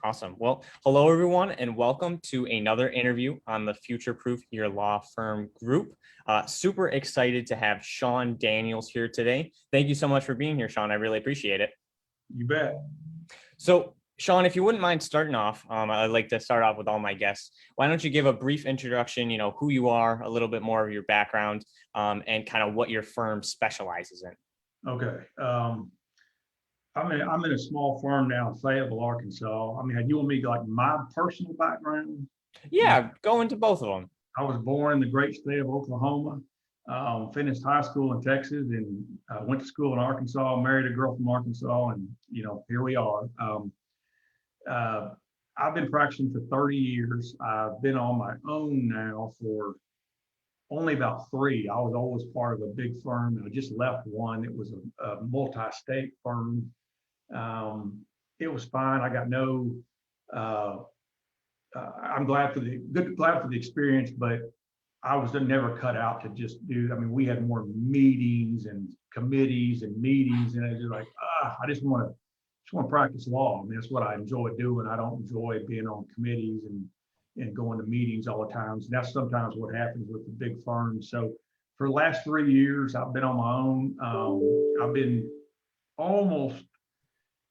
Awesome. Well, hello, everyone, and welcome to another interview on the Future Proof Your Law Firm group. Super excited to have Shawn Daniels here today. Thank you so much for being here, Shawn. I really appreciate it. You bet. So, Shawn, if you wouldn't mind starting off, I'd like to start off with all my guests. Why don't you give a brief introduction, who you are, a little bit more of your background, and kind of what your firm specializes in. Okay. I'm in a small firm now in Fayetteville, Arkansas. I mean, you want me like my personal background? Yeah, go into both of them. I was born in the great state of Oklahoma, finished high school in Texas, and went to school in Arkansas, married a girl from Arkansas, and here we are. I've been practicing for 30 years. I've been on my own now for only about 3. I was always part of a big firm, and I just left one. It was a multi-state firm. It was fine. I got no. I'm glad for the experience, but I was never cut out to just do. I mean, we had more meetings and committees and meetings, and I was like, I just want to practice law. I mean, that's what I enjoy doing. I don't enjoy being on committees and going to meetings all the time. So that's sometimes what happens with the big firms. So for the last 3 years, I've been on my own. I've been almost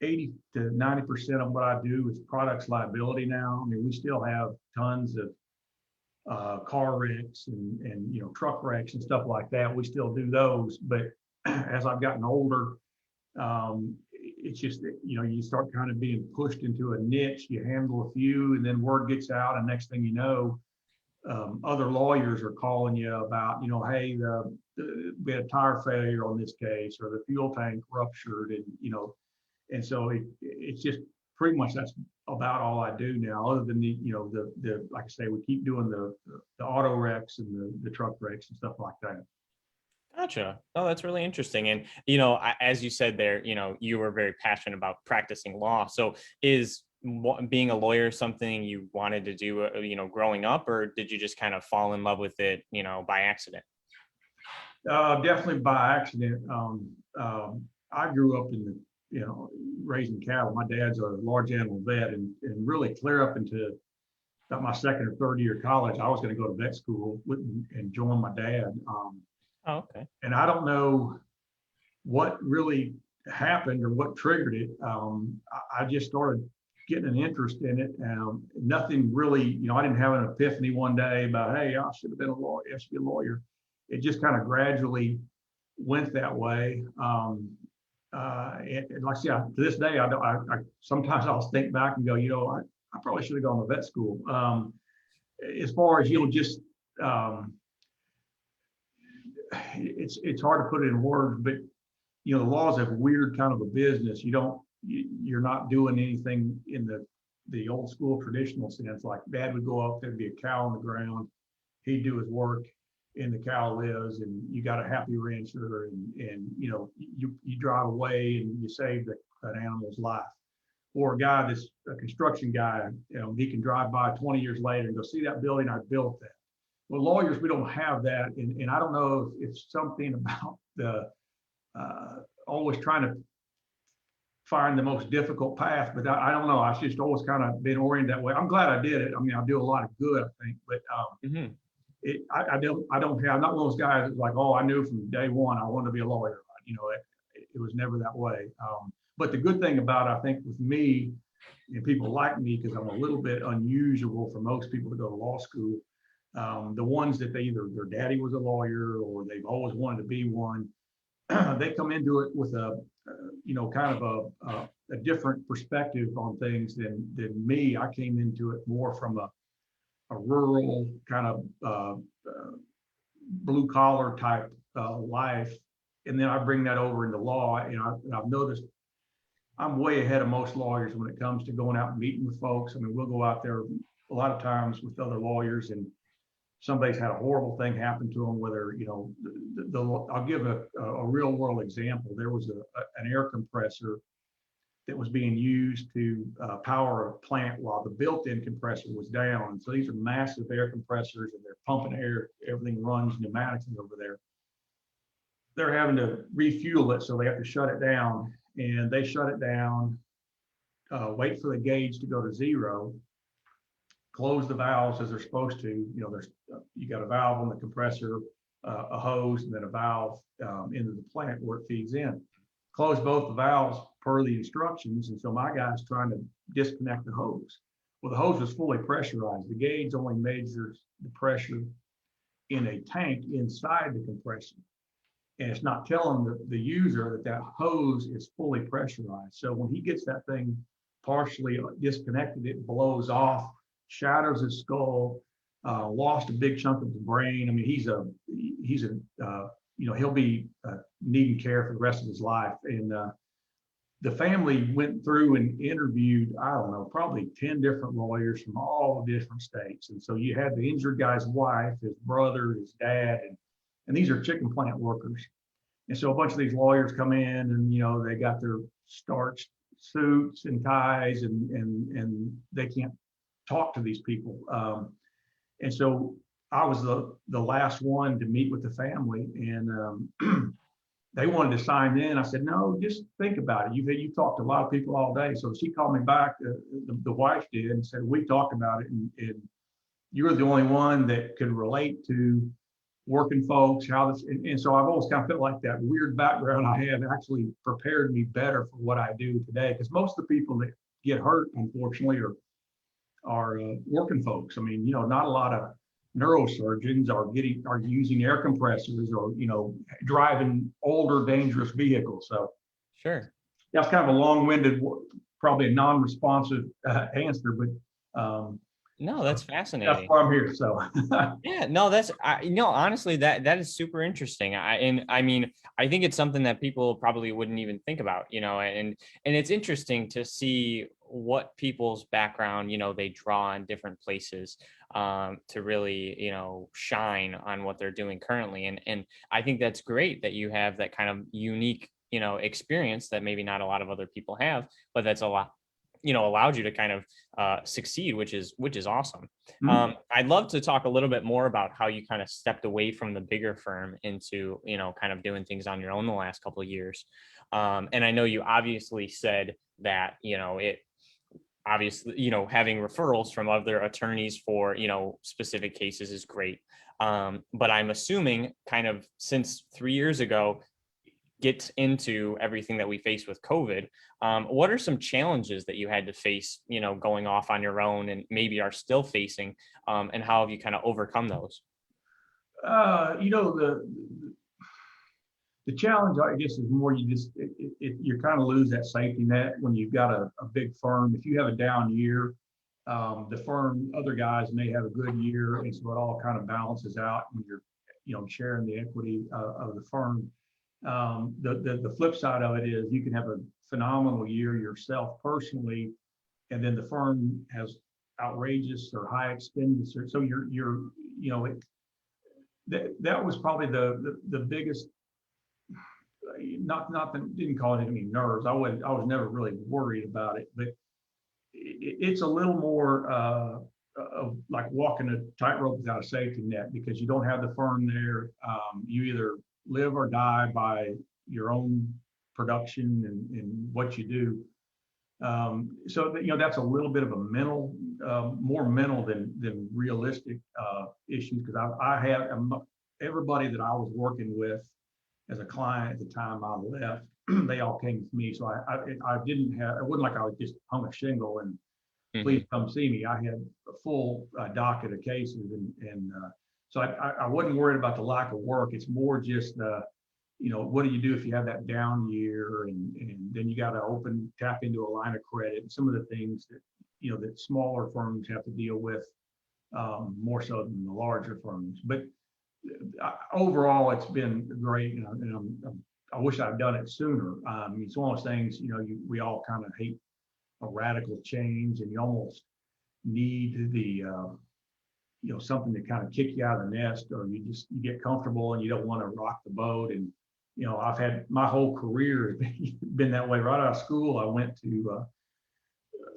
80 to 90% of what I do is products liability now. I mean, we still have tons of car wrecks and truck wrecks and stuff like that. We still do those, but as I've gotten older, it's just that, you start kind of being pushed into a niche. You handle a few, and then word gets out, and next thing you know, other lawyers are calling you about, hey, we had a tire failure on this case, or the fuel tank ruptured, and so it's just pretty much that's about all I do now, other than the like I say, we keep doing the auto wrecks and the truck wrecks and stuff like that. Gotcha. Oh, that's really interesting. And, as you said there, you were very passionate about practicing law. So is being a lawyer something you wanted to do, growing up, or did you just kind of fall in love with it, by accident? Definitely by accident. I grew up in raising cattle. My dad's a large animal vet, and really clear up into about my second or third year of college, I was going to go to vet school and join my dad. Oh, okay. And I don't know what really happened or what triggered it. I just started getting an interest in it. Nothing really, I didn't have an epiphany one day about, hey, I should have been a lawyer. I should be a lawyer. It just kind of gradually went that way. And like I said, to this day, I sometimes I'll think back and go, I probably should have gone to vet school. As far as just. It's hard to put it in words, but the law is a weird kind of a business. You're not doing anything in the old school traditional sense. Like Dad would go up, there'd be a cow on the ground, he'd do his work, and the cow lives, and you got a happy rancher, and you drive away and you save that animal's life. Or a guy that's a construction guy, he can drive by 20 years later and go, see that building, I built that. Well, lawyers, we don't have that, and I don't know if it's something about the always trying to find the most difficult path, but I don't know. I've just always kind of been oriented that way. I'm glad I did it. I mean, I do a lot of good, I think, but I don't have. I'm not one of those guys that's like, oh, I knew from day one I wanted to be a lawyer. It was never that way. But the good thing about it, I think, with me and people like me, because I'm a little bit unusual for most people to go to law school. The ones that either their daddy was a lawyer or they've always wanted to be one, they come into it with a kind of a different perspective on things than me. I came into it more from a rural kind of blue collar type life, and then I bring that over into law. And I've noticed I'm way ahead of most lawyers when it comes to going out and meeting with folks. I mean, we'll go out there a lot of times with other lawyers, and somebody's had a horrible thing happen to them, whether, I'll give a real world example. There was an air compressor that was being used to power a plant while the built-in compressor was down. And so these are massive air compressors, and they're pumping air, everything runs pneumatically over there. They're having to refuel it, so they have to shut it down. And they shut it down wait for the gauge to go to zero, close the valves as they're supposed to. There's you got a valve on the compressor, a hose, and then a valve into the plant where it feeds in. Close both the valves per the instructions, and so my guy's trying to disconnect the hose. Well, the hose was fully pressurized. The gauge only measures the pressure in a tank inside the compressor, and it's not telling the user that that hose is fully pressurized. So when he gets that thing partially disconnected, it blows off, shatters his skull, lost a big chunk of the brain. I mean, he's a he'll be needing care for the rest of his life. And the family went through and interviewed, I don't know, probably 10 different lawyers from all different states. And so you had the injured guy's wife, his brother, his dad, and these are chicken plant workers. And so a bunch of these lawyers come in and, they got their starched suits and ties and they can't talk to these people. And so I was the last one to meet with the family, and they wanted to sign in. I said, no, just think about it. You've talked to a lot of people all day. So she called me back, the wife did, and said, we talked about it, and you're the only one that could relate to working folks, how this, and so I've always kind of felt like that weird background I have actually prepared me better for what I do today. Because most of the people that get hurt, unfortunately, are working folks. I mean, not a lot of neurosurgeons are using air compressors or driving older dangerous vehicles. So Sure. that's kind of a long-winded, probably a non-responsive answer, but No, that's that's fascinating. why I'm here. So Yeah, no, honestly, that is super interesting. I mean, I think it's something that people probably wouldn't even think about, and it's interesting to see what people's background, they draw on different places to really, shine on what they're doing currently. And I think that's great that you have that kind of unique, experience that maybe not a lot of other people have, but that's a lot, allowed you to kind of succeed, which is awesome. I'd love to talk a little bit more about how you kind of stepped away from the bigger firm into, kind of doing things on your own the last couple of years. And I know you obviously said that, it obviously, having referrals from other attorneys for, specific cases is great. But I'm assuming kind of since 3 years ago, get into everything that we face with COVID, what are some challenges that you had to face, going off on your own and maybe are still facing, and how have you kind of overcome those? The challenge, I guess, is more you kind of lose that safety net when you've got a big firm. If you have a down year, the firm, other guys may have a good year, and so it all kind of balances out when you're, sharing the equity of the firm. The flip side of it is you can have a phenomenal year yourself personally, and then the firm has outrageous or high expenditure. So that was probably the biggest. Not that didn't cause any nerves. I was never really worried about it, but it's a little more of like walking a tightrope without a safety net, because you don't have the firm there. You either live or die by your own production and what you do. So that's a little bit of a mental, more mental than realistic issues, because I have everybody that I was working with as a client at the time I left, they all came to me. So I didn't have, it wasn't like I was just hung a shingle and please come see me. I had a full docket of cases, and so I wasn't worried about the lack of work. It's more just what do you do if you have that down year, and then you got to tap into a line of credit, and some of the things that that smaller firms have to deal with more so than the larger firms. But overall, it's been great, and I wish I'd done it sooner. It's one of those things, we all kind of hate a radical change, and you almost need the something to kind of kick you out of the nest, or you get comfortable and you don't want to rock the boat. And I've had my whole career been that way. Right out of school, I went to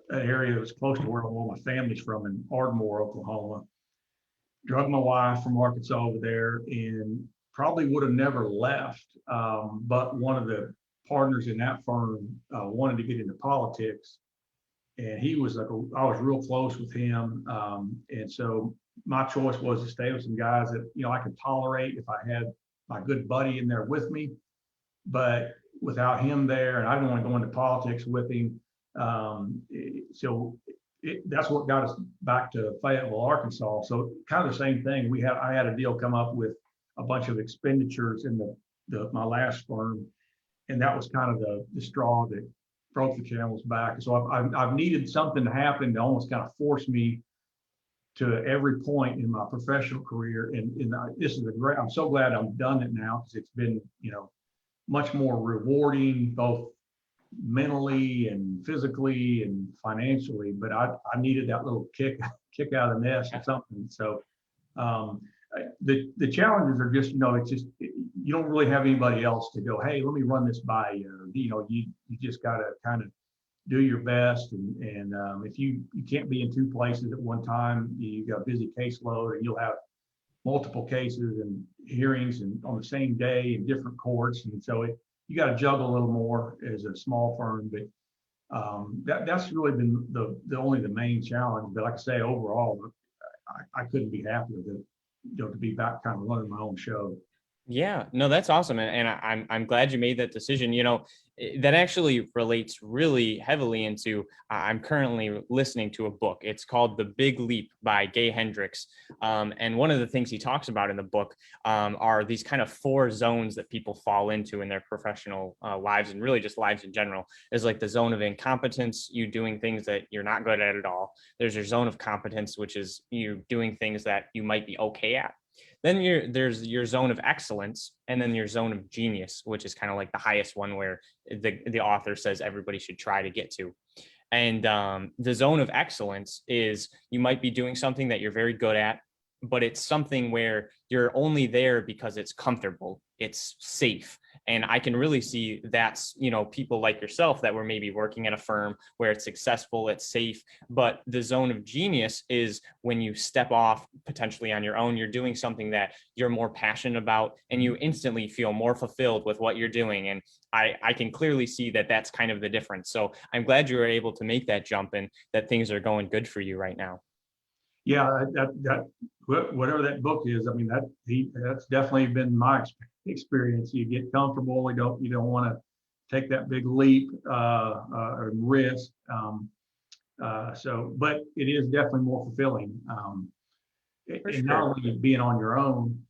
an area that was close to where all my family's from, in Ardmore, Oklahoma. Drug my wife from Arkansas over there, and probably would have never left. But one of the partners in that firm wanted to get into politics, and he was like, I was real close with him. And so my choice was to stay with some guys that, I could tolerate if I had my good buddy in there with me, but without him there, and I didn't want to go into politics with him. So that's what got us back to Fayetteville, Arkansas. So kind of the same thing. I had a deal come up with a bunch of expenditures in my last firm, and that was kind of the straw that broke the camel's back. So I've needed something to happen to almost kind of force me to every point in my professional career. And this is I'm so glad I've done it now, because it's been, much more rewarding, both mentally and physically and financially. But I needed that little kick out of the nest or something. So the challenges are just, it's just, you don't really have anybody else to go, hey, let me run this by you. You just got to kind of do your best. And if you can't be in two places at one time, you got a busy caseload, and you'll have multiple cases and hearings and on the same day in different courts. And so you got to juggle a little more as a small firm. But that's really been the main challenge. But like I say, overall, I couldn't be happier to be back kind of running my own show. Yeah, no, that's awesome. And I'm glad you made that decision. That actually relates really heavily into, I'm currently listening to a book. It's called The Big Leap by Gay Hendricks. And one of the things he talks about in the book are these kind of 4 zones that people fall into in their professional lives, and really just lives in general. Is like the zone of incompetence, you doing things that you're not good at all. There's your zone of competence, which is you doing things that you might be okay at. Then there's your zone of excellence, and then your zone of genius, which is kind of like the highest one, where the author says everybody should try to get to. And the zone of excellence is you might be doing something that you're very good at, but it's something where you're only there because it's comfortable, it's safe. And I can really see that's, people like yourself that were maybe working at a firm where it's successful, it's safe. But the zone of genius is when you step off potentially on your own, you're doing something that you're more passionate about, and you instantly feel more fulfilled with what you're doing. And I can clearly see that that's kind of the difference. So I'm glad you were able to make that jump, and that things are going good for you right now. Yeah, that whatever that book is, I mean, that's definitely been my experience. You get comfortable, you don't want to take that big leap or risk. But it is definitely more fulfilling. And not Sure. only being on your own,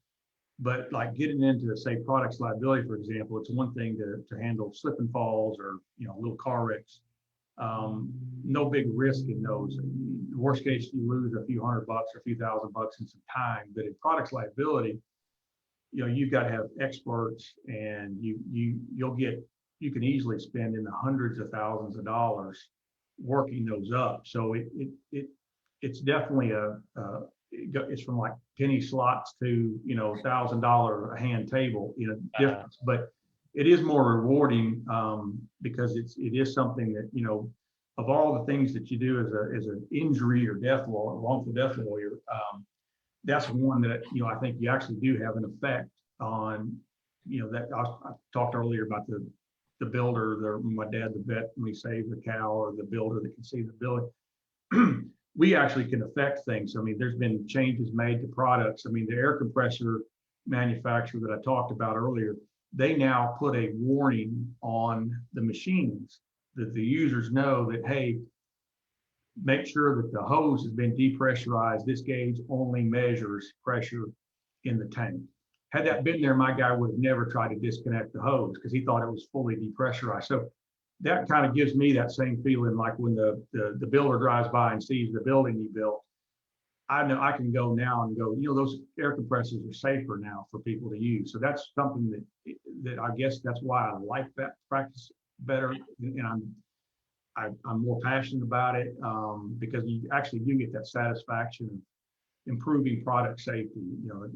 but like getting into, say, products liability, for example. It's one thing to handle slip and falls or little car wrecks. No big risk in those. Worst case, you lose a few $100 or a few $1,000 in some time. But in products liability, you've got to have experts, and you can easily spend in the hundreds of thousands of dollars working those up. So it's definitely it's from like penny slots to $1,000 a hand table difference. But it is more rewarding because it is something that of all the things that you do as an injury or wrongful death lawyer, that's one that I think you actually do have an effect on. That I talked earlier about the builder, my dad, the vet, when he saved the cow, or the builder that can see the building. We actually can affect things. I mean, there's been changes made to products. I mean, the air compressor manufacturer that I talked about earlier, they now put a warning on the machines that the users know that, hey, make sure that the hose has been depressurized. This gauge only measures pressure in the tank. Had that been there, my guy would have never tried to disconnect the hose because he thought it was fully depressurized. So that kind of gives me that same feeling, like when the builder drives by and sees the building he built. I know I can go now and go, those air compressors are safer now for people to use. So that's something that I guess that's why I like that practice better, and I'm more passionate about it because you actually do get that satisfaction of improving product safety,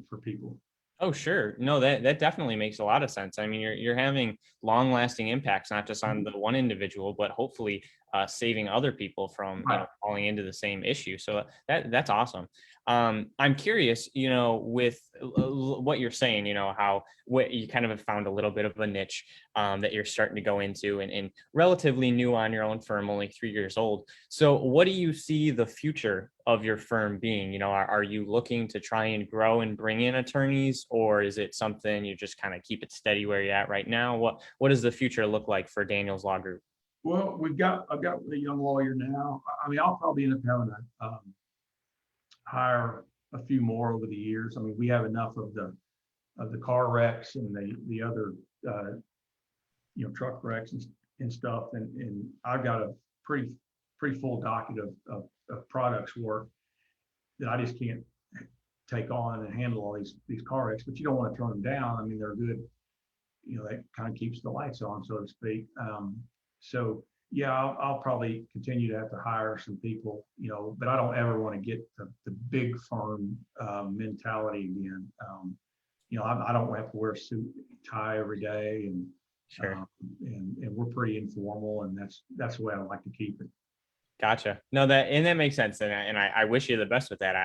for people. Oh, sure. No, that definitely makes a lot of sense. I mean, you're having long lasting impacts, not just on the one individual, but hopefully saving other people from, Right. falling into the same issue. So that's awesome. I'm curious, with what you're saying, how what you kind of have found a little bit of a niche that you're starting to go into, and relatively new on your own firm, only 3 years old. So what do you see the future of your firm being? Are you looking to try and grow and bring in attorneys, or is it something you just kind of keep it steady where you're at right now? What does the future look like for Daniel's Law Group? Well, I've got a young lawyer now. I mean, I'll probably end up having to hire a few more over the years. I mean, we have enough of the car wrecks and the other truck wrecks and stuff, and I've got a pretty full docket of products work that I just can't take on and handle all these car wrecks. But you don't want to turn them down. I mean, they're good. That kind of keeps the lights on, so to speak. So yeah, I'll probably continue to have to hire some people, but I don't ever want to get the big firm mentality again. I don't have to wear a suit and tie every day, Sure. and we're pretty informal, and that's the way I like to keep it. Gotcha. No, that makes sense, and I wish you the best with that.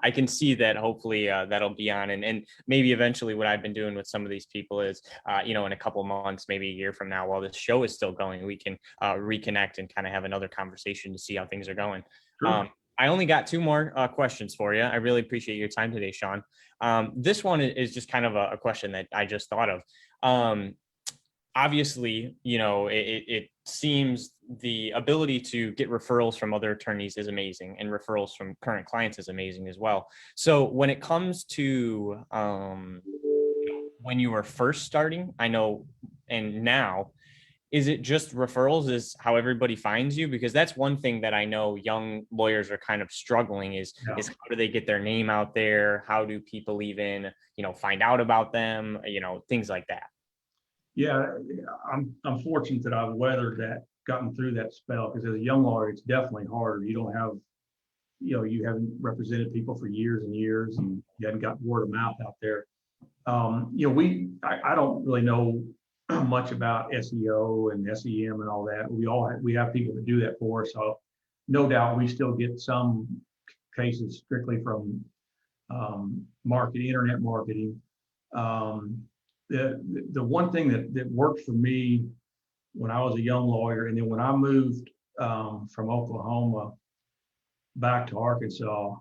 I can see that hopefully that'll be on, and maybe eventually what I've been doing with some of these people is in a couple months, maybe a year from now, while this show is still going, we can reconnect and kind of have another conversation to see how things are going. Sure. I only got two more questions for you. I really appreciate your time today, Shawn. This one is just kind of a question that I just thought of. Obviously, it seems the ability to get referrals from other attorneys is amazing, and referrals from current clients is amazing as well. So when it comes to when you were first starting, I know, and now, is it just referrals is how everybody finds you? Because that's one thing that I know young lawyers are kind of struggling Yeah. is how do they get their name out there? How do people even, find out about them? Things like that. Yeah, I'm fortunate that I've weathered that, gotten through that spell, because as a young lawyer, it's definitely harder. You don't have, you haven't represented people for years and years, and you haven't got word of mouth out there. I don't really know much about SEO and SEM and all that. We have people that do that for us. So no doubt we still get some cases strictly from internet marketing. Um, the one thing that worked for me when I was a young lawyer, and then when I moved from Oklahoma back to Arkansas,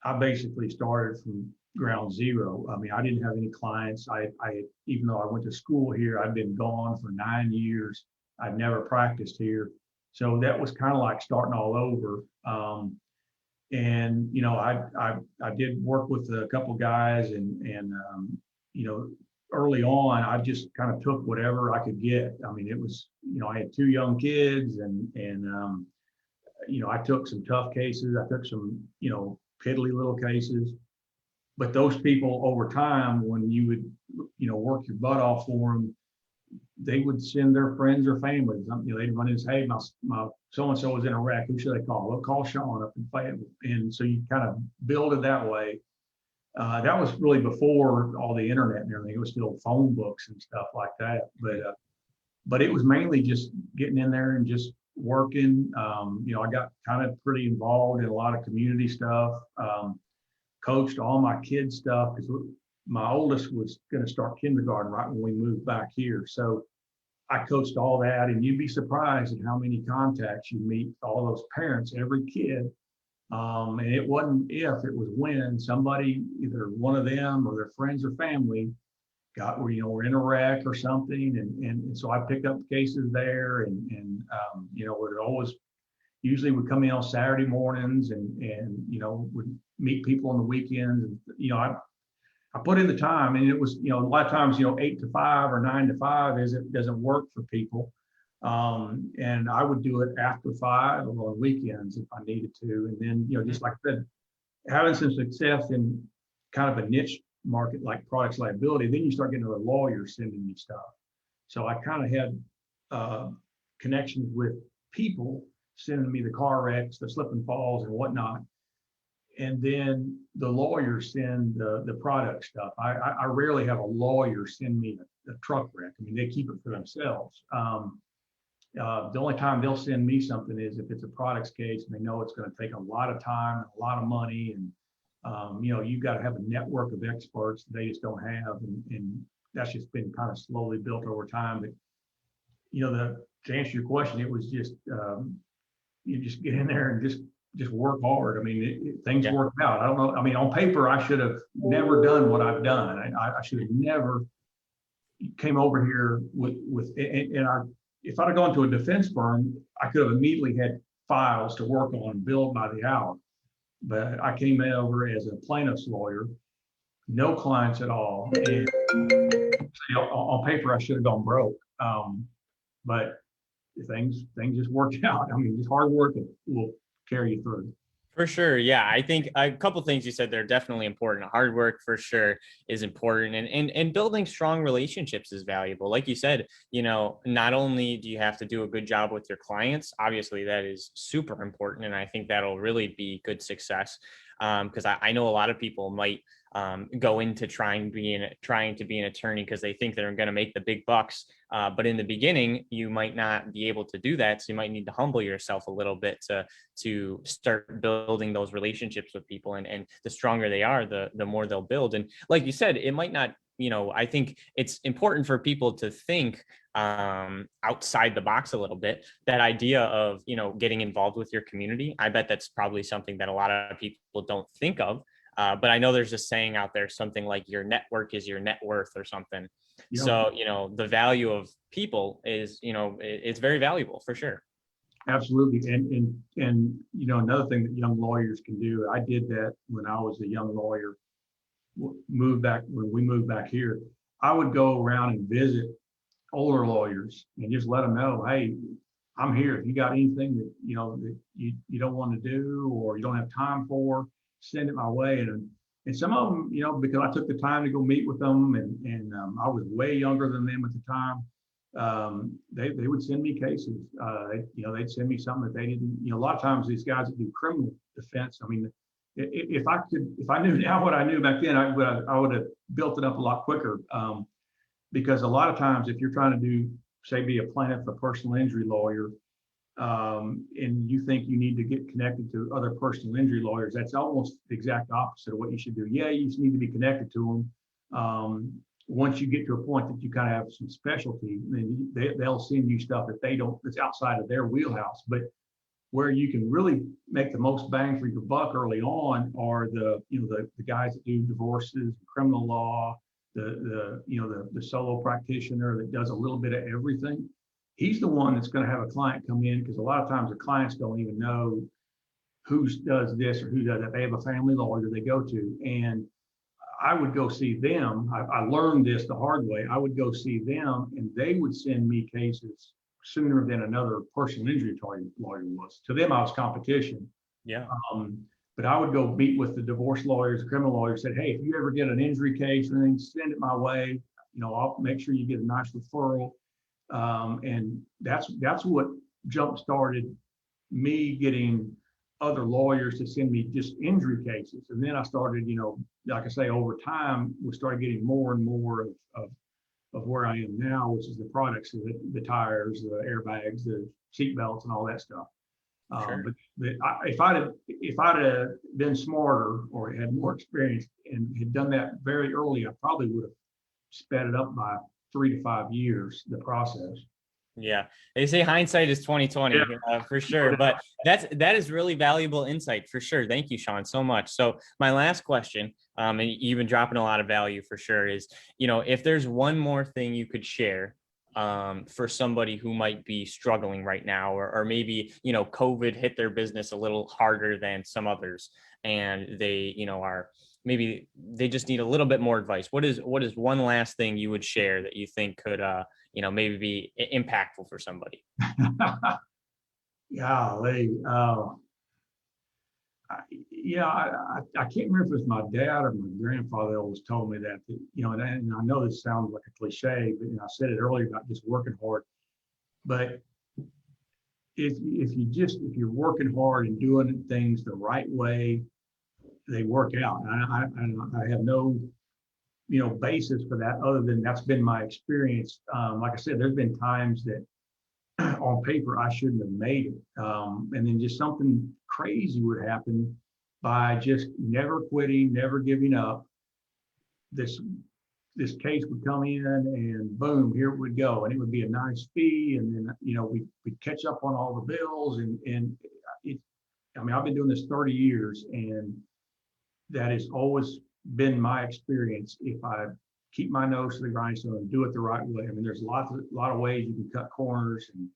I basically started from ground zero. I mean, I didn't have any clients. I even though I went to school here, I'd been gone for 9 years. I'd never practiced here, so that was kind of like starting all over. And I did work with a couple guys, and early on, I just kind of took whatever I could get. I mean, it was, I had two young kids, and I took some tough cases. I took some, piddly little cases. But those people over time, when you would, work your butt off for them, they would send their friends or families. They'd run in and say, "Hey, my so-and-so was in a wreck. Who should they call?" Well, call Shawn up in Fayetteville. And so you kind of build it that way. That was really before all the internet and everything. It was still phone books and stuff like that. But it was mainly just getting in there and just working. I got kind of pretty involved in a lot of community stuff. Coached all my kids' stuff, because my oldest was going to start kindergarten right when we moved back here. So I coached all that, and you'd be surprised at how many contacts you meet, all those parents, every kid. And it wasn't if, it was when somebody, either one of them or their friends or family, were in a wreck or something. And so I picked up cases there, and would always usually would come in on Saturday mornings, and would meet people on the weekends. And I put in the time, and it was, a lot of times, 8 to 5 or 9 to 5 doesn't work for people. And I would do it after 5 or on weekends if I needed to. And then, just like I said, having some success in kind of a niche market like products liability, then you start getting other lawyers sending you stuff. So I kind of had connections with people sending me the car wrecks, the slip and falls and whatnot. And then the lawyers send the product stuff. I rarely have a lawyer send me a truck wreck. I mean, they keep it for themselves. The only time they'll send me something is if it's a products case and they know it's going to take a lot of time and a lot of money. And, you've got to have a network of experts that they just don't have. And that's just been kind of slowly built over time. But, to answer your question, it was just, you just get in there and just work hard. I mean, things Yeah. work out. I don't know. I mean, on paper, I should have never done what I've done. I should have never came over here and if I'd have gone to a defense firm, I could have immediately had files to work on, billed by the hour. But I came over as a plaintiff's lawyer, no clients at all. And on paper, I should have gone broke. But things just worked out. I mean, just hard work will carry you through. For sure. Yeah. I think a couple things you said there are definitely important. Hard work for sure is important, and building strong relationships is valuable. Like you said, not only do you have to do a good job with your clients, obviously that is super important. And I think that'll really be good success. Because I know a lot of people might go into trying to be an attorney because they think they're going to make the big bucks. But in the beginning, you might not be able to do that. So you might need to humble yourself a little bit to start building those relationships with people. And the stronger they are, the more they'll build. And like you said, it might not, I think it's important for people to think outside the box a little bit. That idea of, getting involved with your community. I bet that's probably something that a lot of people don't think of. But I know there's a saying out there, something like your network is your net worth or something. Yep. So, the value of people is, it's very valuable for sure. Absolutely. And another thing that young lawyers can do, I did that when I was a young lawyer, when we moved back here. I would go around and visit older lawyers and just let them know, hey, I'm here. If you got anything that that you don't want to do or you don't have time for, send it my way. And some of them, because I took the time to go meet with them, and I was way younger than them at the time. They would send me cases. They'd send me something that they didn't. A lot of times these guys that do criminal defense. I mean, if I knew now what I knew back then, I would have built it up a lot quicker. Because a lot of times, if you're trying to be a plaintiff, a personal injury lawyer, and you think you need to get connected to other personal injury lawyers, that's almost the exact opposite of what you should do. Yeah, you just need to be connected to them. Once you get to a point that you kind of have some specialty, then they'll send you stuff that's outside of their wheelhouse. But where you can really make the most bang for your buck early on are the guys that do divorces, criminal law, the solo practitioner that does a little bit of everything. He's the one that's going to have a client come in, because a lot of times the clients don't even know who does this or who does that. They have a family lawyer they go to, and I would go see them. I learned this the hard way. I would go see them, and they would send me cases sooner than another personal injury lawyer was. To them, I was competition. Yeah. But I would go meet with the divorce lawyers, the criminal lawyers, said, hey, if you ever get an injury case or anything, send it my way. I'll make sure you get a nice referral. And that's what jump started me getting other lawyers to send me just injury cases. And then I started, like I say, over time, we started getting more and more of where I am now, which is the products, the tires, the airbags, the seat belts, and all that stuff. Sure. But if I'd have been smarter or had more experience and had done that very early, I probably would have sped it up by 3 to 5 years, the process. Yeah, they say hindsight is 2020, for sure. But that is really valuable insight for sure. Thank you, Shawn, so much. So my last question, and you've been dropping a lot of value for sure, is if there's one more thing you could share for somebody who might be struggling right now, or maybe COVID hit their business a little harder than some others, and they are maybe they just need a little bit more advice. What is one last thing you would share that you think could maybe be impactful for somebody? Golly. I can't remember if it was my dad or my grandfather always told me that, and I know this sounds like a cliche, but I said it earlier about just working hard. But if you're working hard and doing things the right way, they work out. And I have no basis for that other than that's been my experience. Like I said, there's been times that on paper, I shouldn't have made it. And then just something crazy would happen by just never quitting, never giving up. This this case would come in and boom, here it would go. And it would be a nice fee. And then, we'd catch up on all the bills. And it, I mean, I've been doing this 30 years and that has always been my experience. If I keep my nose to the grindstone and do it the right way, I mean, there's a lot of ways you can cut corners and,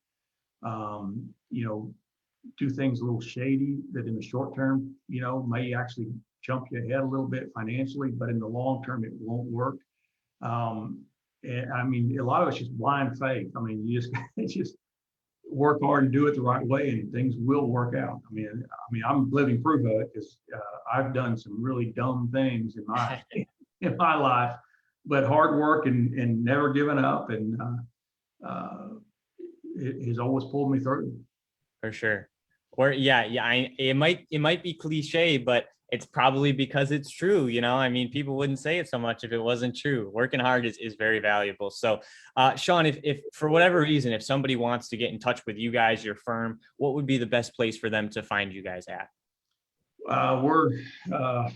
do things a little shady that in the short term, may actually jump you ahead a little bit financially, but in the long term, it won't work. And I mean, a lot of it's just blind faith. I mean, you just it's just work hard and do it the right way, and things will work out. I'm living proof of it because I've done some really dumb things in my in my life, but hard work and never giving up, and it has always pulled me through. For sure. Or yeah. It might be cliche, but it's probably because it's true. I mean, people wouldn't say it so much if it wasn't true. Working hard is very valuable. So, Shawn, if for whatever reason, if somebody wants to get in touch with you guys, your firm, what would be the best place for them to find you guys at? We're the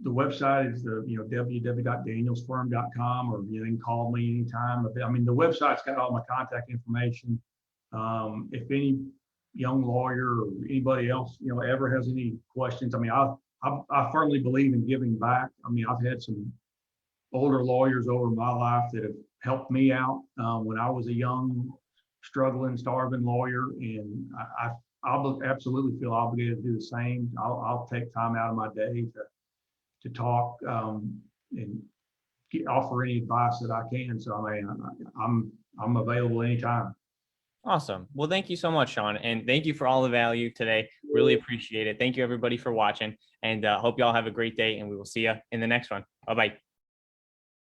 website is www.danielsfirm.com, or you can call me anytime. I mean, the website's got all my contact information. If any young lawyer or anybody else, ever has any questions, I mean, I firmly believe in giving back. I mean, I've had some older lawyers over my life that have helped me out when I was a young, struggling, starving lawyer, and I'll absolutely feel obligated to do the same. I'll take time out of my day to talk and offer any advice that I can. So I mean, I'm available anytime. Awesome. Well, thank you so much, Shawn. And thank you for all the value today. Really appreciate it. Thank you, everybody, for watching. And hope you all have a great day. And we will see you in the next one. Bye-bye.